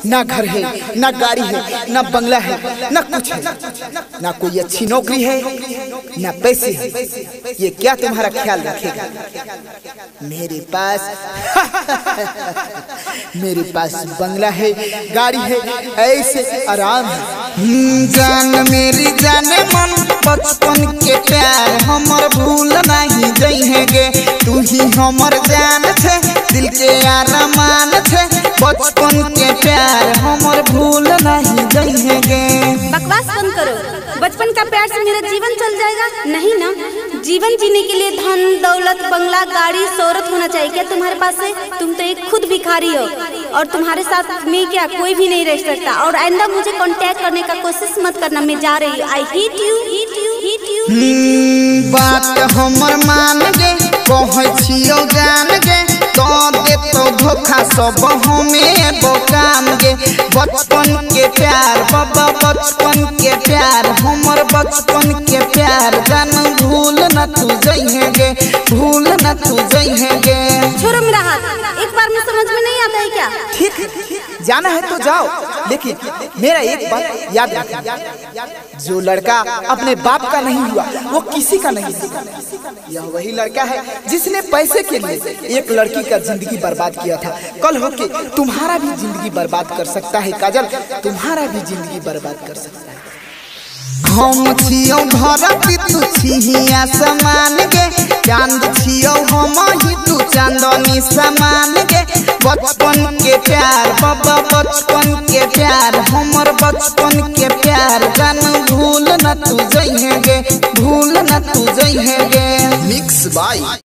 ना घर है, ना गाड़ी है, ना बंगला है, ना कुछ है, ना कोई अच्छी नौकरी है, ना पैसे है। ये क्या तुम्हारा ख्याल रखेगा? मेरे पास मेरे पास बंगला है, गाड़ी है, ऐसे आराम है। जान मेरी जाने मन बचपन के प्यार हमर भूल नहीं जइहेगे। तू ही हमर जान छे, दिल के अरमान छे, बचपन के प्यार हमर भूल नहीं जइहेगे। बकवास बंद करो। बचपन का प्यार से मेरा जीवन चल जाएगा? नहीं ना। जीवन जीने के लिए धन दौलत बंगला गाड़ी शोहरत होना चाहिए। क्या तुम्हारे पास है? तुम तो एक खुद भिखारी हो और तुम्हारे साथ में क्या कोई भी नहीं रह सकता। और आइंदा मुझे कांटेक्ट करने का कोशिश मत करना। मैं जा रही हूँ। I hate you, hate you, hate you. बात हमर मान गे, कहै छियो जान गे, तो दे तो धोखा सब हमें बोकाम गे। बचपन के प्यार बाबा, बचपन के प्यार हमर बचपन के प्यार जान भूल न तू जइहेगे, भूल न तू जइहेगे। छोड़ो मेरा हाथ। एक बार में समझ में नहीं आता है क्या? ठीक, जाना है तो जाओ, लेकिन मेरा एक बात याद रखना, जो लड़का अपने बाप का नहीं हुआ वो किसी का नहीं हुआ। यह वही लड़का है जिसने पैसे के लिए एक लड़की का जिंदगी बर्बाद किया था। कल होके तुम्हारा भी जिंदगी बर्बाद कर सकता है काजल, तुम्हारा भी जिंदगी बर्बाद कर सकता है। हम छियो धरती तू छिही आसमान गे, चांद छियो हम ही तू चांदनी समान गे। बचपन के प्यार बाबा, बचपन के प्यार हमर बचपन के प्यार जान भूल न तू जइहेगे, भूल न तू जइहेगे। Mix by